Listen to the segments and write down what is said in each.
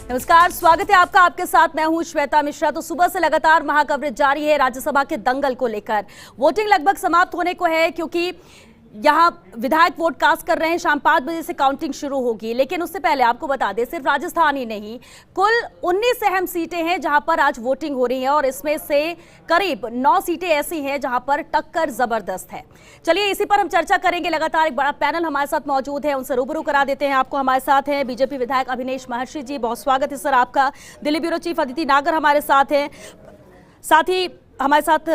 नमस्कार, स्वागत है आपका। आपके साथ मैं हूं श्वेता मिश्रा। तो सुबह से लगातार महाकवरेज जारी है राज्यसभा के दंगल को लेकर। वोटिंग लगभग समाप्त होने को है क्योंकि यहां विधायक वोट कास्ट कर रहे हैं। शाम 5 बजे से काउंटिंग शुरू होगी, लेकिन उससे पहले आपको बता दें सिर्फ राजस्थान ही नहीं, कुल 19 अहम सीटें हैं जहां पर आज वोटिंग हो रही है और इसमें से करीब 9 सीटें ऐसी हैं जहां पर टक्कर जबरदस्त है। चलिए इसी पर हम चर्चा करेंगे। लगातार एक बड़ा पैनल हमारे साथ मौजूद है, उनसे रूबरू करा देते हैं आपको। हमारे साथ हैं बीजेपी विधायक अभिनेश महर्षि जी, बहुत स्वागत है सर आपका। दिल्ली ब्यूरो चीफ अदिति नागर हमारे साथ हैं, साथ ही हमारे साथ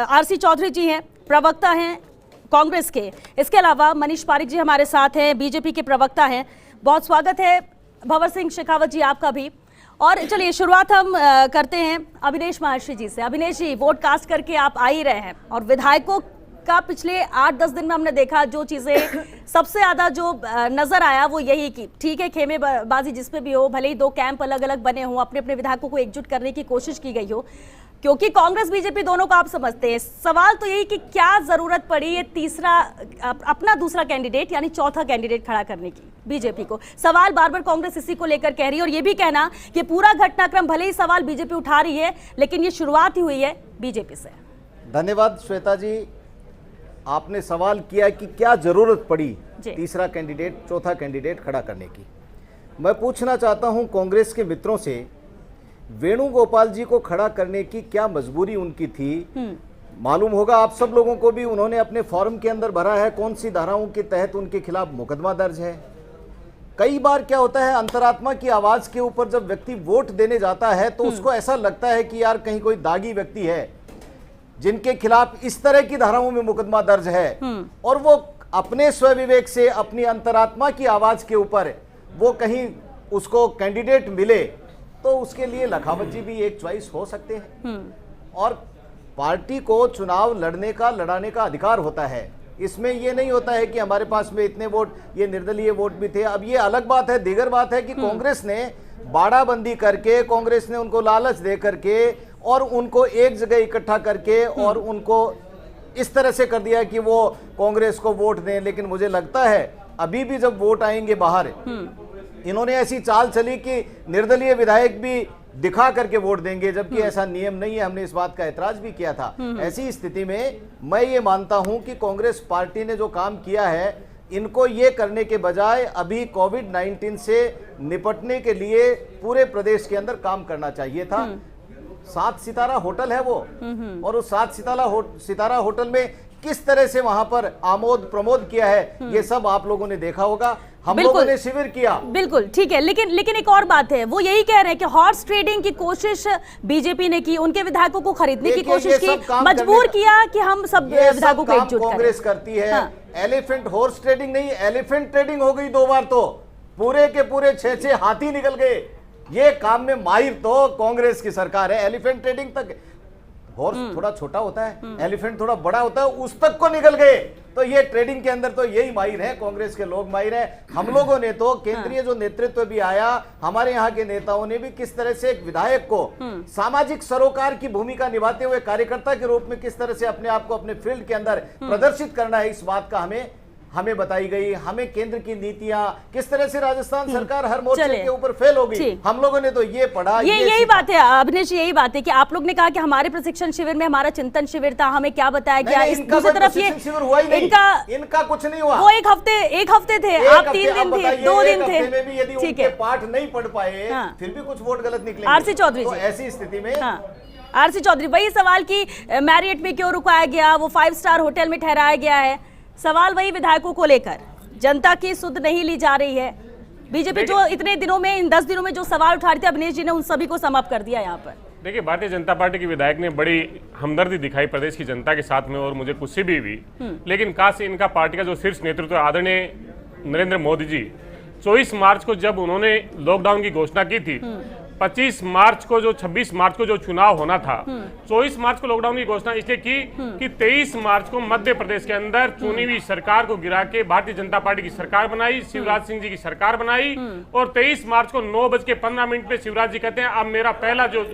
आरसी चौधरी जी हैं, प्रवक्ता हैं कांग्रेस के। इसके अलावा मनीष पारिक जी हमारे साथ हैं, बीजेपी के प्रवक्ता हैं। बहुत स्वागत है भंवर सिंह शेखावत जी आपका भी। और चलिए शुरुआत हम करते हैं अभिनेश महर्षि जी से। अभिनेश जी, वोट कास्ट करके आप आ ही रहे हैं और विधायकों का पिछले 8-10 दिन में हमने देखा जो चीजें सबसे ज्यादा जो नजर आया वो यही कि ठीक है, खेमेबाजी जिसपे भी हो, भले ही 2 कैंप अलग अलग बने हों, अपने अपने विधायकों को एकजुट करने की कोशिश की गई हो, क्योंकि कांग्रेस बीजेपी दोनों को आप समझते हैं। सवाल तो यही कि क्या जरूरत पड़ी ये अपना दूसरा कैंडिडेट यानी चौथा कैंडिडेट खड़ा करने की बीजेपी को। सवाल बार बार कांग्रेस इसी को लेकर कह रही है और ये भी कहना कि पूरा घटनाक्रम भले ही सवाल बीजेपी उठा रही है, लेकिन ये शुरुआत ही हुई है बीजेपी से। धन्यवाद श्वेता जी, आपने सवाल किया कि क्या जरूरत पड़ी तीसरा कैंडिडेट चौथा कैंडिडेट खड़ा करने की। मैं पूछना चाहता हूं कांग्रेस के मित्रों से, वेणुगोपाल जी को खड़ा करने की क्या मजबूरी उनकी थी? मालूम होगा आप सब लोगों को भी, उन्होंने अपने फॉर्म के अंदर भरा है कौन सी धाराओं के तहत उनके खिलाफ मुकदमा दर्ज है। कई बार क्या होता है, अंतरात्मा की आवाज के ऊपर जब व्यक्ति वोट देने जाता है तो उसको ऐसा लगता है कि यार कहीं कोई दागी व्यक्ति है जिनके खिलाफ इस तरह की धाराओं में मुकदमा दर्ज है, और वो अपने स्वविवेक से अपनी अंतरात्मा की आवाज के ऊपर वो कहीं उसको कैंडिडेट मिले तो उसके लिए लखावत जी भी एक चॉइस हो सकते हैं। और पार्टी को चुनाव लड़ाने का अधिकार होता है। इसमें ये नहीं होता है कि हमारे पास में इतने वोट, ये निर्दलीय वोट भी थे। अब ये अलग बात है, दीगर बात है कि कांग्रेस ने बाड़ाबंदी करके, कांग्रेस ने उनको लालच दे करके और उनको एक जगह इकट्ठा करके और उनको इस तरह से कर दिया कि वो कांग्रेस को वोट दें। लेकिन मुझे लगता है अभी भी जब वोट आएंगे बाहर, इन्होंने ऐसी चाल चली कि निर्दलीय विधायक भी दिखा करके वोट देंगे, जबकि ऐसा नियम नहीं है। हमने इस बात का ऐतराज भी किया था। ऐसी स्थिति में मैं ये मानता हूं कि कांग्रेस पार्टी ने जो काम किया है, इनको ये करने के बजाय अभी कोविड-19 से निपटने के लिए पूरे प्रदेश के अंदर काम करना चाहिए था। 7 सितारा होटल है वो, और उस 7 सितारा होटल में किस तरह से वहां पर आमोद प्रमोद किया है, ये सब आप लोगों ने देखा होगा। हम लोगों ने शिविर किया, बिल्कुल ठीक है। लेकिन एक और बात है, वो यही कह रहे हैं कि हॉर्स ट्रेडिंग की कोशिश बीजेपी ने की, उनके विधायकों को खरीदने की कोशिश की, मजबूर किया कि हम सब विधायकों को एकजुट करें। कांग्रेस करती है। एलिफेंट हॉर्स ट्रेडिंग नहीं, एलिफेंट ट्रेडिंग हो गई 2 बार, तो पूरे के पूरे 6 हाथी निकल गए। ये काम में माहिर तो कांग्रेस की सरकार है। एलिफेंट ट्रेडिंग तक, हॉर्स थोड़ा छोटा होता है, एलिफेंट थोड़ा बड़ा होता है, उस तक को निकल गए। तो ये ट्रेडिंग के अंदर तो यही माहिर है, कांग्रेस के लोग माहिर हैं। हम लोगों ने तो केंद्रीय जो नेतृत्व भी आया, हमारे यहाँ के नेताओं ने भी किस तरह से एक विधायक को सामाजिक सरोकार की भूमिका निभाते हुए कार्यकर्ता के रूप में किस तरह से अपने आप को अपने फील्ड के अंदर प्रदर्शित करना है, इस बात का हमें बताई गई। हमें केंद्र की नीतियां किस तरह से राजस्थान सरकार हर मोर्चे के ऊपर फेल हो गई, हम लोगों ने तो ये पढ़ा। यही बात है अभिनेश, यही बात है कि आप लोग ने कहा कि हमारे प्रशिक्षण शिविर में हमारा चिंतन शिविर था, हमें क्या बताया गया। दूसरी तरफ ये इनका कुछ नहीं हुआ। वो एक हफ्ते थे, आप 3 दिन थे, 2 दिन थे, ठीक है, पाठ नहीं पढ़ पाए फिर भी कुछ वोट गलत निकले। आरसी चौधरी जी, ऐसी स्थिति में आरसी चौधरी, वही सवाल की मैरियट में क्यों रुकाया गया, वो 5 स्टार होटल में ठहराया गया है। सवाल वही विधायकों को लेकर, जनता की सुध नहीं ली जा रही है। बीजेपी जो इतने दिनों में, इन 10 दिनों में जो सवाल उठा रही थी, अभिनेश जी ने उन सभी को समाप्त कर दिया यहाँ पर। देखिए, भारतीय जनता पार्टी के विधायक ने बड़ी हमदर्दी दिखाई प्रदेश की जनता के साथ में, और मुझे खुशी भी हुई। लेकिन काश इनका पार्टी का जो शीर्ष नेतृत्व आदरणीय नरेंद्र मोदी जी, 24 मार्च को जब उन्होंने लॉकडाउन की घोषणा की थी, 25 मार्च को जो 26 मार्च को जो चुनाव होना था, 24 मार्च को लॉकडाउन की घोषणा इसलिए की कि 23 मार्च को मध्य प्रदेश के अंदर चुनी हुई सरकार को गिरा के भारतीय जनता पार्टी की सरकार बनाई, शिवराज सिंह जी की सरकार बनाई। और 23 मार्च को 9:15 पे शिवराज जी कहते हैं अब मेरा पहला जो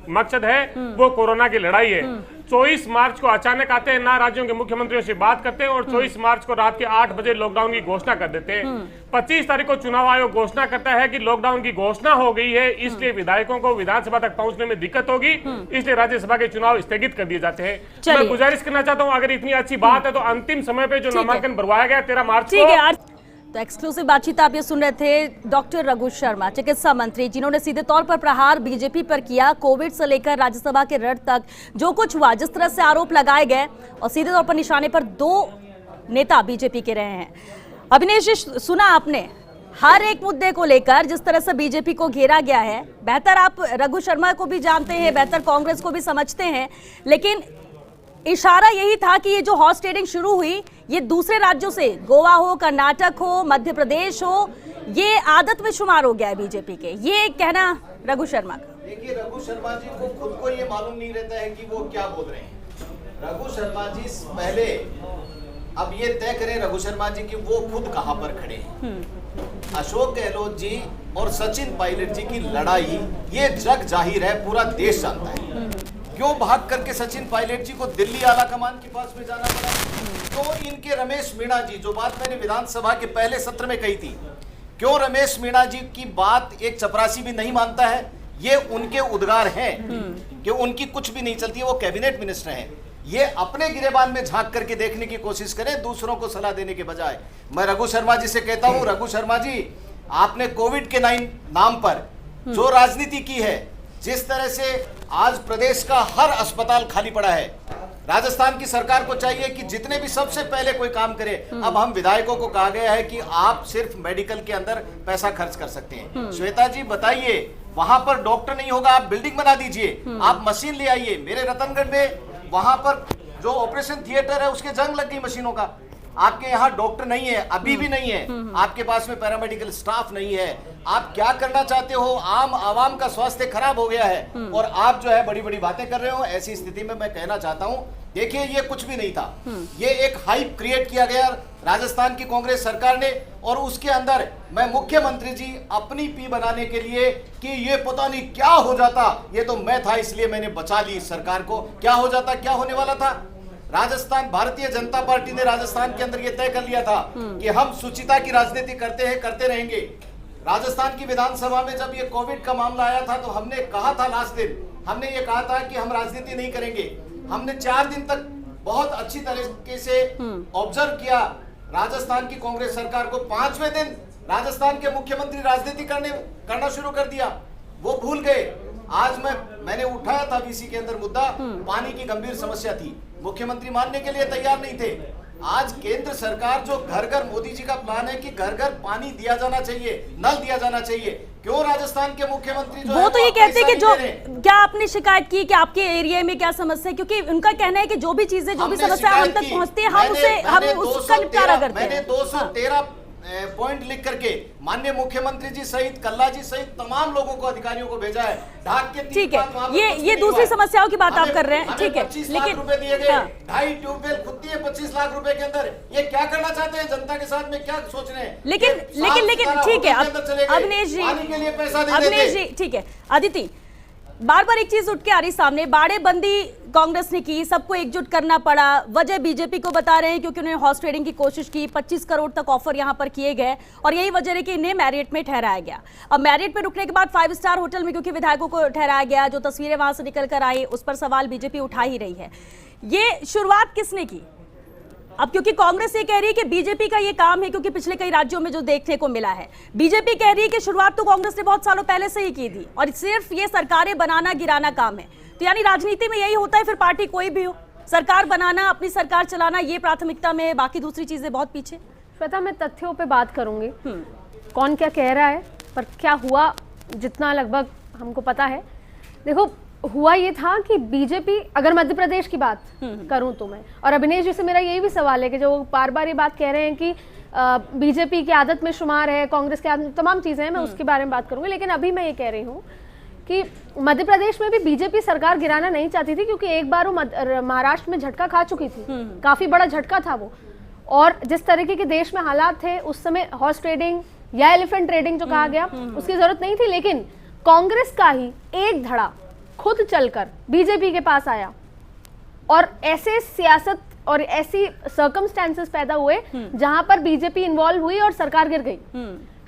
मकसद है वो कोरोना की लड़ाई है। 24 मार्च को अचानक आते हैं, ना राज्यों के मुख्यमंत्रियों से बात करते हैं और 24 मार्च को रात के 8 बजे लॉकडाउन की घोषणा कर देते हैं। 25 तारीख को चुनाव आयोग घोषणा करता है कि लॉकडाउन की घोषणा हो गई है, इसलिए विधायकों को विधानसभा तक पहुंचने में दिक्कत होगी, इसलिए राज्यसभा के चुनाव स्थगित कर दिए जाते हैं। मैं गुजारिश करना चाहता हूं, अगर इतनी अच्छी बात है तो अंतिम समय पे जो नामांकन भरवाया गया 13 मार्च को। तो एक्सक्लूसिव बातचीत आप ये सुन रहे थे डॉक्टर रघु शर्मा, चिकित्सा मंत्री, जिन्होंने सीधे तौर पर प्रहार बीजेपी पर किया। कोविड से लेकर राज्यसभा के ऋण तक जो कुछ हुआ, जिस तरह से आरोप लगाए गए और सीधे तौर पर निशाने पर 2 नेता बीजेपी के रहे हैं। अभिनेश जी, सुना आपने हर एक मुद्दे को लेकर जिस तरह से बीजेपी को घेरा गया है। बेहतर आप रघु शर्मा को भी जानते हैं, बेहतर कांग्रेस को भी समझते हैं, लेकिन इशारा यही था कि ये जो हॉर्स ट्रेडिंग शुरू हुई, ये दूसरे राज्यों से, गोवा हो, कर्नाटक हो, मध्य प्रदेश हो, ये आदत में शुमार हो गया है बीजेपी के। ये कहना रघु शर्मा का। देखिए, रघु शर्मा जी को खुद को ये मालूम नहीं रहता है कि वो क्या बोल रहे हैं। रघु शर्मा जी पहले अब ये तय करें रघु शर्मा जी कि वो खुद कहां पर खड़े हैं। अशोक गहलोत जी और सचिन पायलट जी की लड़ाई ये जग जाहिर है, पूरा देश जानता है। क्यों भाग करके सचिन पायलट जी को दिल्ली आला कमान के पास में जाना पड़ा? तो इनके रमेश मीणा जी, जो बात मैंने विधानसभा के पहले सत्र में कही थी, क्यों रमेश मीणा जी की बात एक चपरासी भी नहीं मानता है? ये उनके उद्गार हैं कि उनकी कुछ भी नहीं चलती है, वो कैबिनेट मिनिस्टर हैं। ये अपने गिरेबान में झांक करके देखने की कोशिश करें, दूसरों को सलाह देने के बजाय। मैं रघु शर्मा जी से कहता हूं, रघु शर्मा जी, आपने कोविड के नाम पर जो राजनीति की है, जिस तरह से आज प्रदेश का हर अस्पताल खाली पड़ा है, राजस्थान की सरकार को चाहिए कि जितने भी सबसे पहले कोई काम करे। अब हम विधायकों को कहा गया है कि आप सिर्फ मेडिकल के अंदर पैसा खर्च कर सकते हैं। श्वेता जी बताइए, वहां पर डॉक्टर नहीं होगा, आप बिल्डिंग बना दीजिए, आप मशीन ले आइए। मेरे रतनगढ़ में वहां पर जो ऑपरेशन थिएटर है उसके जंग लग गई मशीनों का। आपके यहाँ डॉक्टर नहीं है, अभी भी नहीं है, आपके पास में पैरामेडिकल स्टाफ नहीं है। आप क्या करना चाहते हो? आम आवाम का स्वास्थ्य खराब हो गया है और आप जो है बड़ी बड़ी बातें कर रहे हो। ऐसी स्थिति में मैं कहना चाहता हूं, देखिए ये कुछ भी नहीं था, ये एक हाइप क्रिएट किया गया राजस्थान की कांग्रेस सरकार ने, और उसके अंदर मैं मुख्यमंत्री जी अपनी पी बनाने के लिए कि ये पता नहीं क्या हो जाता, ये तो मैं था इसलिए मैंने बचा ली सरकार को। क्या हो जाता, क्या होने वाला था? राजस्थान भारतीय जनता पार्टी ने राजस्थान के अंदर यह तय कर लिया था कि हम सुचिता की राजनीति करते हैं, करते रहेंगे। राजस्थान की विधानसभा में जब ये कोविड का मामला आया था तो हमने कहा था, लास्ट दिन हमने ये कहा था कि हम राजनीति नहीं करेंगे। हमने 4 दिन तक बहुत अच्छी तरीके से ऑब्जर्व किया राजस्थान की कांग्रेस सरकार को। 5वें दिन राजस्थान के मुख्यमंत्री राजनीति करना शुरू कर दिया, वो भूल गए। आज मैंने उठाया था वीसी के अंदर मुद्दा, पानी की गंभीर समस्या थी, मुख्यमंत्री मानने के लिए तैयार नहीं थे। आज केंद्र सरकार जो घर घर, मोदी जी का प्लान है कि घर घर पानी दिया जाना चाहिए, नल दिया जाना चाहिए, क्यों राजस्थान के मुख्यमंत्री जो वो तो ये कहते हैं कि जो क्या आपने शिकायत की कि आपके एरिया में क्या समस्या है, क्योंकि उनका कहना है कि जो भी चीजें, जो भी समस्या हम तक पहुंचती है, हम उसका निपटारा करते हैं। मैंने 213 पॉइंट लिख करके माननीय मुख्यमंत्री जी सहित, कल्ला जी सहित तमाम लोगों को, अधिकारियों को भेजा है। ढाक के ठीक है, ये दूसरी समस्याओं की बात आप कर रहे हैं, ठीक है, 25 लाख रुपए दिए गए, 2.5 ट्यूबवेल खुद दिए 25 लाख रुपए के अंदर। ये क्या करना चाहते हैं जनता के साथ में, क्या सोच रहे हैं? लेकिन ठीक है, अवनेश जी, पानी के लिए पैसा दे अवनेश जी, ठीक है। अदिति, बार बार एक चीज उठ के आ रही सामने, बाड़ेबंदी कांग्रेस ने की, सबको एकजुट करना पड़ा। वजह बीजेपी को बता रहे हैं क्योंकि उन्होंने हॉर्स ट्रेडिंग की कोशिश की, 25 करोड़ तक ऑफर यहां पर किए गए और यही वजह है कि इन्हें मैरियट में ठहराया गया। अब मैरियट में रुकने के बाद 5 स्टार होटल में क्योंकि विधायकों को ठहराया गया, जो तस्वीरें वहां से निकल कर आई उस पर सवाल बीजेपी उठा ही रही है। ये शुरुआत किसने की? अब क्योंकि कांग्रेस ये कह रही है कि बीजेपी का ये काम है, क्योंकि पिछले कई राज्यों में जो देखने को मिला है, बीजेपी कह रही है कि शुरुआत तो कांग्रेस ने बहुत सालों पहले से ही की थी और सिर्फ ये सरकारें बनाना गिराना काम है। तो यानी राजनीति में यही होता है, फिर पार्टी कोई भी हो, सरकार बनाना, अपनी सरकार चलाना, ये प्राथमिकता में है, बाकी दूसरी चीजें बहुत पीछे। श्वेता, मैं तथ्यों पे बात करूंगी, कौन क्या कह रहा है, पर क्या हुआ जितना लगभग हमको पता है। देखो, हुआ ये था कि बीजेपी, अगर मध्य प्रदेश की बात करूं तो मैं, और अभिनेश जी से मेरा यही भी सवाल है कि जो बार बार ये बात कह रहे हैं कि बीजेपी की आदत में शुमार है, कांग्रेस की आदत, तमाम चीजें हैं, मैं उसके बारे में बात करूंगी। लेकिन अभी मैं ये कह रही हूँ कि मध्य प्रदेश में भी बीजेपी सरकार गिराना नहीं चाहती थी, क्योंकि एक बार वो महाराष्ट्र में झटका खा चुकी थी, काफी बड़ा झटका था वो। और जिस तरीके के देश में हालात थे उस समय, हॉर्स ट्रेडिंग या एलिफेंट ट्रेडिंग जो कहा गया, उसकी जरूरत नहीं थी। लेकिन कांग्रेस का ही एक धड़ा खुद चलकर बीजेपी के पास आया और ऐसे सियासत और ऐसी सर्कमस्टेंसेस पैदा हुए जहां पर बीजेपी इन्वॉल्व हुई और सरकार गिर गई।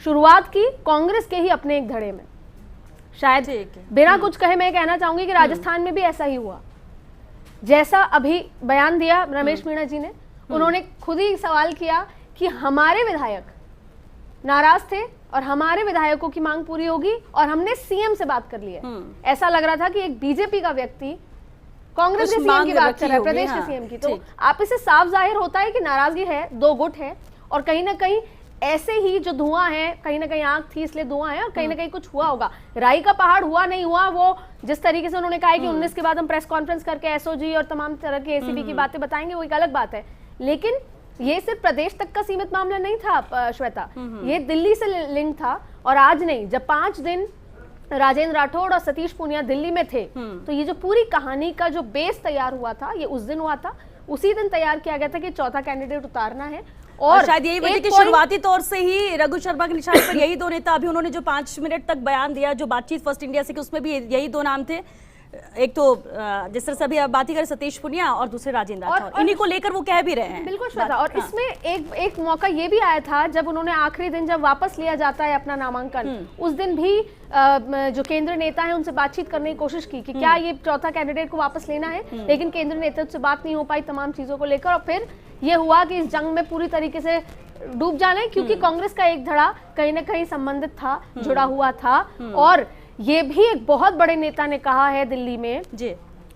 शुरुआत की कांग्रेस के ही अपने एक धड़े में, शायद बिना कुछ कहे मैं कहना चाहूंगी कि राजस्थान में भी ऐसा ही हुआ। जैसा अभी बयान दिया रमेश मीणा जी ने, उन्होंने खुद ही सवाल किया कि हमारे विधायक नाराज थे और हमारे विधायकों की मांग पूरी होगी और हमने सीएम से बात कर ली है। ऐसा लग रहा था कि एक बीजेपी का व्यक्ति कांग्रेस के सीएम की बात कर रहा है, प्रदेश के सीएम की। तो आप इसे साफ जाहिर होता है कि नाराजगी है, दो गुट है और कहीं ना कहीं ऐसे ही जो धुआं है, कहीं ना कहीं आग थी इसलिए धुआं है और कहीं ना कहीं कुछ हुआ होगा। राई का पहाड़ हुआ नहीं हुआ, वो जिस तरीके से उन्होंने कहा है कि 19 के बाद हम प्रेस कॉन्फ्रेंस करके एसओजी और तमाम तरह के एसीबी की बातें बताएंगे, वो एक अलग बात है। लेकिन ये सिर्फ प्रदेश तक का सीमित मामला नहीं था श्वेता, ये दिल्ली से लिंक था। और आज नहीं, जब 5 दिन राजेंद्र राठौड़ और सतीश पूनिया दिल्ली में थे, तो ये जो पूरी कहानी का जो बेस तैयार हुआ था, ये उस दिन हुआ था। उसी दिन तैयार किया गया था कि चौथा कैंडिडेट उतारना है। और शायद यही वजह कि शुरुआती तौर से ही रघु शर्मा के निशान पर यही दो नेता, अभी उन्होंने जो 5 मिनट तक बयान दिया, जो बातचीत फर्स्ट इंडिया से की, उसमें भी यही दो नाम थे। एक तो जिस तरह से अभी आप बात ही करें सतीश पुनिया और दूसरे राजेंद्र राठौड़, इन्हीं को लेकर वो कह भी रहे हैं। बिल्कुल श्वेता, और इसमें एक मौका ये भी आया था जब उन्होंने आखिरी दिन जब वापस लिया जाता है अपना नामांकन, उस दिन भी जो केंद्र नेता है उनसे बातचीत करने की कोशिश की कि क्या ये चौथा कैंडिडेट को वापस लेना है, लेकिन केंद्र नेता से बात नहीं हो पाई तमाम चीजों को लेकर। और फिर ये हुआ कि इस जंग में पूरी तरीके से डूब जाना है, क्योंकि कांग्रेस का एक धड़ा कहीं ना कहीं संबंधित था, जुड़ा हुआ था। और ये भी एक बहुत बड़े नेता ने कहा है दिल्ली में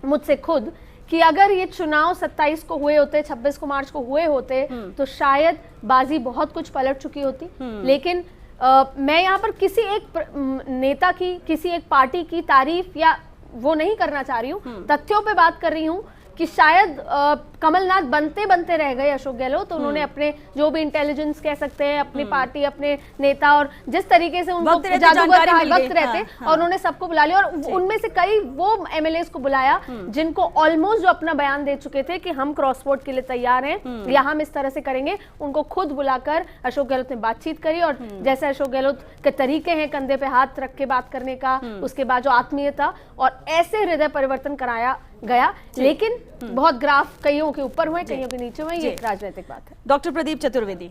मुझसे खुद कि अगर ये चुनाव 27 को हुए होते, 26 को मार्च को हुए होते, तो शायद बाजी बहुत कुछ पलट चुकी होती। लेकिन मैं यहाँ पर किसी एक नेता की, किसी एक पार्टी की तारीफ या वो नहीं करना चाह रही हूँ, तथ्यों पे बात कर रही हूँ कि शायद कमलनाथ बनते बनते रह गए अशोक गहलोत। तो उन्होंने अपने जो भी इंटेलिजेंस कह सकते हैं, अपनी पार्टी, अपने नेता, और जिस तरीके से उनको जादूगर वक्त रहते, और उन्होंने सबको बुला लिया। और उनमें से कई वो एमएलएस को बुलाया जिनको ऑलमोस्ट जो अपना बयान दे चुके थे कि हम क्रॉस वोट के लिए तैयार हैं या हम इस तरह से करेंगे, उनको खुद बुलाकर अशोक गहलोत ने बातचीत करी। और जैसे अशोक गहलोत के तरीके हैं कंधे पे हाथ रख के बात करने का, उसके बाद जो आत्मीयता, और ऐसे हृदय परिवर्तन कराया गया। लेकिन बहुत ग्राफ कईयों के ऊपर हुए, कईयों के नीचे हुए, ये राजनीतिक बात है। डॉक्टर प्रदीप चतुर्वेदी,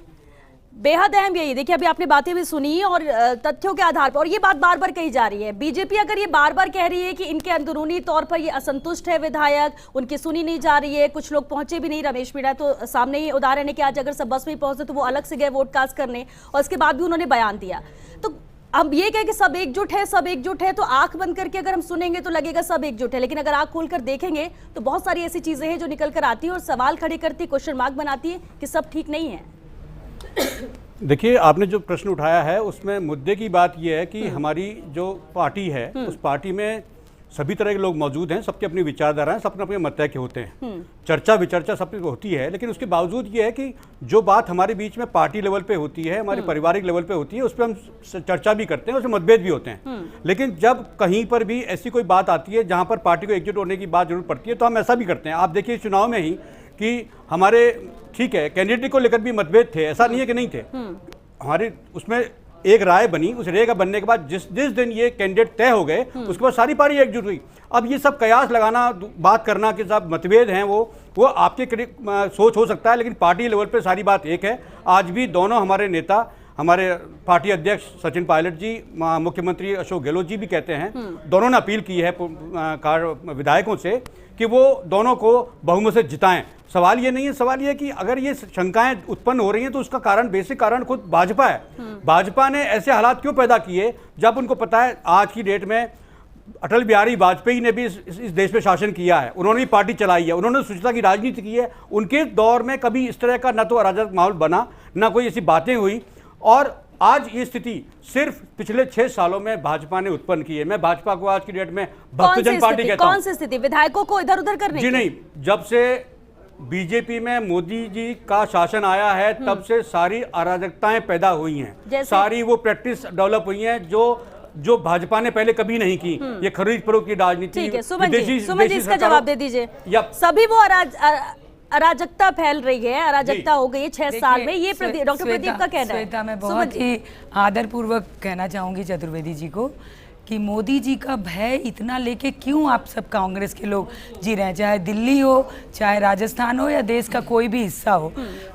बेहद अहम यही, देखिए अभी आपने बातें भी सुनी और तथ्यों के आधार पर, और ये बात बार बार कही जा रही है, बीजेपी अगर ये बार बार कह रही है कि इनके अंदरूनी तौर पर ये असंतुष्ट है विधायक, उनकी सुनी नहीं जा रही है, कुछ लोग पहुंचे भी नहीं, रमेश मीणा तो सामने ही उदाहरण है कि आज अगर सब बस में ही पहुंचते तो वो अलग से गए वोट कास्ट करने, और इसके बाद भी उन्होंने बयान दिया। तो अब ये कहे कि सब एकजुट है, सब एकजुट है, तो आंख बंद करके अगर हम सुनेंगे तो लगेगा सब एकजुट है, लेकिन अगर आंख खोलकर देखेंगे तो बहुत सारी ऐसी चीजें हैं जो निकल कर आती है और सवाल खड़े करती है, क्वेश्चन मार्क बनाती है कि सब ठीक नहीं है। देखिए, आपने जो प्रश्न उठाया है उसमें मुद्दे की बात यह है कि हमारी जो पार्टी है उस पार्टी में सभी तरह के लोग मौजूद हैं, सबके अपनी विचारधारा हैं, सबके अपने मत तय के होते हैं, चर्चा विचर्चा सबकी होती है। लेकिन उसके बावजूद ये है कि जो बात हमारे बीच में पार्टी लेवल पे होती है, हमारे पारिवारिक लेवल पे होती है, उस पर हम चर्चा भी करते हैं, उसमें मतभेद भी होते हैं। लेकिन जब कहीं पर भी ऐसी कोई बात आती है जहाँ पर पार्टी को एकजुट होने की बात जरूर पड़ती है, तो हम ऐसा भी करते हैं। आप देखिए चुनाव में ही कि हमारे, ठीक है, कैंडिडेट को लेकर भी मतभेद थे, ऐसा नहीं है कि नहीं थे, हमारे उसमें एक राय बनी, उस राय का बनने के बाद जिस दिन ये कैंडिडेट तय हो गए, उसके बाद सारी पार्टी एकजुट हुई। अब ये सब कयास लगाना, बात करना कि सब मतभेद हैं, वो आपके सोच हो सकता है, लेकिन पार्टी लेवल पे सारी बात एक है। आज भी दोनों हमारे नेता, हमारे पार्टी अध्यक्ष सचिन पायलट जी, मुख्यमंत्री अशोक गहलोत जी भी कहते हैं, दोनों ने अपील की है विधायकों से कि वो दोनों को बहुमत से जिताएं। सवाल ये नहीं है, सवाल ये है कि अगर ये शंकाएं उत्पन्न हो रही हैं तो उसका कारण, बेसिक कारण खुद भाजपा है। भाजपा ने ऐसे हालात क्यों पैदा किए जब उनको पता है आज की डेट में अटल बिहारी वाजपेयी ने भी इस देश में शासन किया है, उन्होंने भी पार्टी चलाई है, उन्होंने स्वच्छता की राजनीति की है, उनके दौर में कभी इस तरह का न तो अराजक माहौल बना, ना कोई ऐसी बातें हुई। और आज ये स्थिति सिर्फ पिछले 6 सालों में भाजपा ने उत्पन्न की है। मैं भाजपा को आज की डेट में भक्तजन पार्टी कहता हूं। कौन सी स्थिति? विधायकों को इधर उधर करने जी नहीं, जब से बीजेपी में मोदी जी का शासन आया है तब से सारी अराजकताएं पैदा हुई हैं, सारी वो प्रैक्टिस डेवलप हुई हैं जो भाजपा ने पहले कभी नहीं की। ये खरीद फरोख्त की राजनीति। ठीक है, सुमन जी इसका जवाब दे दीजिए। सभी वो अराजकता फैल रही है, अराजकता हो गई है 6 साल में, ये डॉक्टर प्रदीप का कहना है। श्वेता, मैं बहुत ही आदरपूर्वक कहना चाहूंगी चतुर्वेदी जी को कि मोदी जी का भय इतना लेके क्यों आप सब कांग्रेस के लोग जी रहे हैं, चाहे दिल्ली हो, चाहे राजस्थान हो, या देश का कोई भी हिस्सा हो।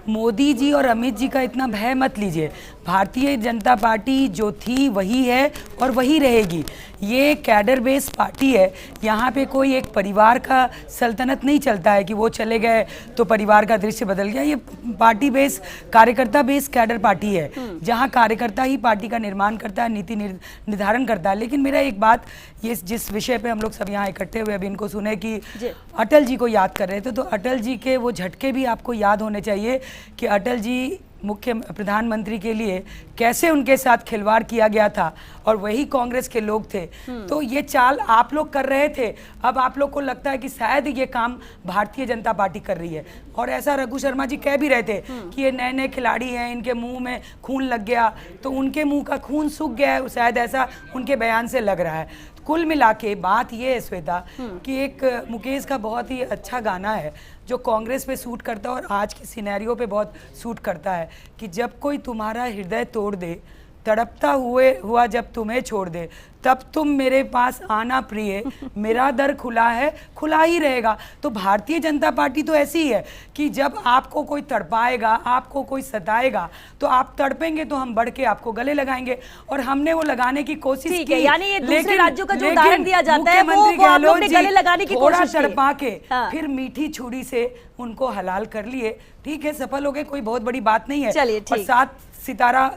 मोदी जी और अमित जी का इतना भय मत लीजिए। भारतीय जनता पार्टी जो थी वही है और वही रहेगी। ये कैडर बेस पार्टी है, यहाँ पे कोई एक परिवार का सल्तनत नहीं चलता है कि वो चले गए तो परिवार का दृश्य बदल गया। ये पार्टी बेस, कार्यकर्ता बेस कैडर पार्टी है, जहाँ कार्यकर्ता ही पार्टी का निर्माण करता है, नीति निर्धारण करता है। लेकिन मेरा एक बात, ये जिस विषय पे हम लोग सब यहाँ इकट्ठे हुए अभी इनको सुने कि अटल जी को याद कर रहे थे, तो अटल जी के वो झटके भी आपको याद होने चाहिए कि अटल जी मुख्य प्रधानमंत्री के लिए कैसे उनके साथ खिलवाड़ किया गया था, और वही कांग्रेस के लोग थे। तो ये चाल आप लोग कर रहे थे, अब आप लोग को लगता है कि शायद ये काम भारतीय जनता पार्टी कर रही है। और ऐसा रघु शर्मा जी कह भी रहे थे कि ये नए नए खिलाड़ी हैं, इनके मुंह में खून लग गया, तो उनके मुंह का खून सूख गया है, शायद ऐसा उनके बयान से लग रहा है। कुल मिला के बात ये है श्वेता कि एक मुकेश का बहुत ही अच्छा गाना है जो कांग्रेस पे सूट करता है और आज के सिनेरियो पे बहुत सूट करता है कि जब कोई तुम्हारा हृदय तोड़ दे, तड़पता हुआ जब तुम्हें छोड़ दे, तब तुम मेरे पास आना प्रिय, मेरा दर खुला है, खुला ही रहेगा। तो भारतीय जनता पार्टी तो ऐसी है कि जब आपको कोई तड़पाएगा, आपको कोई सताएगा, तो आप तड़पेंगे तो हम बढ़ के आपको गले लगाएंगे, और हमने वो लगाने की कोशिश की। यानी ये दूसरे राज्यों का जो उदाहरण दिया जाता है वो आप लोग ने गले लगाने की कोशिश की, तड़पा के फिर मीठी छुरी से उनको हलाल कर लिए। ठीक है, सफल हो गए, कोई बहुत बड़ी बात नहीं है। और 7 सितारा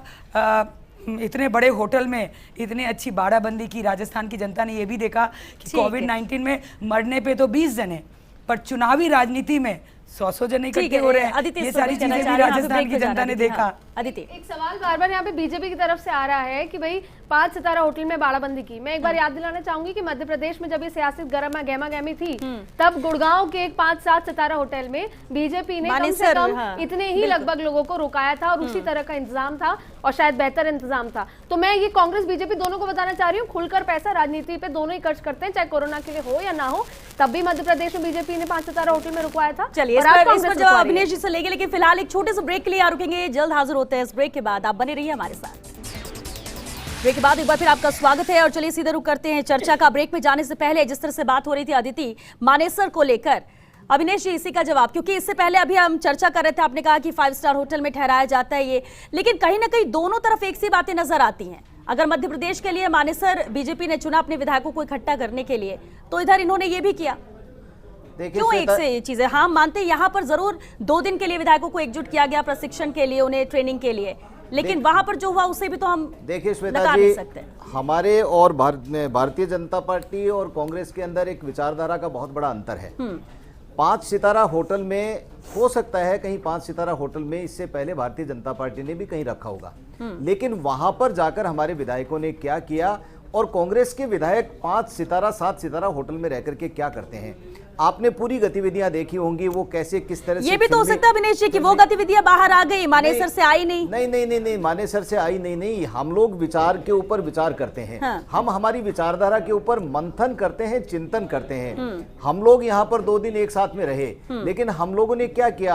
इतने बड़े होटल में इतने अच्छी बाड़ाबंदी की राजस्थान की जनता ने ये भी देखा कि कोविड-19 में मरने पे तो 20 जने, पर चुनावी राजनीति में 100 जने इकट्ठे हो रहे हैं। ये सारी चीजें भी राजस्थान की जनता ने देखा। अदिति, एक सवाल बार बार यहाँ पे बीजेपी की तरफ से आ रहा है कि भाई 5 सितारा होटल में बाड़ाबंदी की। मैं एक बार याद दिलाना चाहूंगी कि मध्य प्रदेश में जब ये सियासत गहमा गहमी थी, तब गुड़गांव के एक 5-7 सितारा होटल में बीजेपी ने कम से कम इतने ही लगभग लोगों को रुकाया था, और उसी तरह का इंतजाम था, और शायद बेहतर इंतजाम था। तो मैं ये कांग्रेस बीजेपी दोनों को बताना चाह रही हूँ, खुलकर पैसा राजनीति पे दोनों ही खर्च करते हैं, चाहे कोरोना के लिए हो या ना हो। तब भी मध्य प्रदेश में बीजेपी ने 5 सितारा होटल में रुकवाया था। चलिए, इस पर जवाब अभिनेश जी से लेंगे, लेकिन फिलहाल एक छोटे से ब्रेक के लिए आ रुकेंगे, जल्द हाजिर होते हैं। इस ब्रेक के बाद आप बने रहिए हमारे साथ। ब्रेक के बाद एक बार फिर आपका स्वागत है, और चलिए सीधे रुक करते हैं चर्चा का। ब्रेक में जाने से पहले जिस तरह से बात हो रही थी अदिति मानेसर को लेकर, अभिनेश जी इसी का जवाब, क्योंकि इससे पहले अभी हम चर्चा कर रहे थे, आपने कहा कि 5 स्टार होटल में ठहराया जाता है ये, लेकिन कहीं ना कहीं दोनों तरफ एक सी बातें नजर आती हैं। अगर मध्य प्रदेश के लिए मानेसर बीजेपी ने चुना अपने विधायकों को इकट्ठा करने के लिए, तो इधर इन्होंने ये भी किया। क्यों एक से ये चीजें, हम मानते हैं यहाँ पर जरूर 2 दिन के लिए विधायकों को एकजुट किया गया, प्रशिक्षण के लिए, उन्हें ट्रेनिंग के लिए, लेकिन वहां पर जो हुआ उसे भी तो हम देखिए श्वेता जी, हमारे और भारतीय जनता पार्टी और कांग्रेस के अंदर एक विचारधारा का बहुत बड़ा अंतर है। 5 सितारा होटल में हो सकता है, कहीं 5 सितारा होटल में इससे पहले भारतीय जनता पार्टी ने भी कहीं रखा होगा, लेकिन वहां पर जाकर हमारे विधायकों ने क्या किया, और कांग्रेस के विधायक 5 सितारा 7 सितारा होटल में रहकर के क्या करते हैं, आपने पूरी गतिविधियां देखी होंगी, वो कैसे किस तरह से। ये भी तो हो सकता है अभिनेश जी कि वो गतिविधियां बाहर आ गई, मानेसर से आई नहीं। नहीं, मानेसर से आई नहीं। हम लोग विचार के ऊपर विचार करते हैं। हम हमारी विचारधारा के ऊपर मंथन करते हैं, चिंतन करते हैं। हम लोग यहाँ पर 2 दिन एक साथ में रहे, लेकिन हम लोगों ने क्या किया,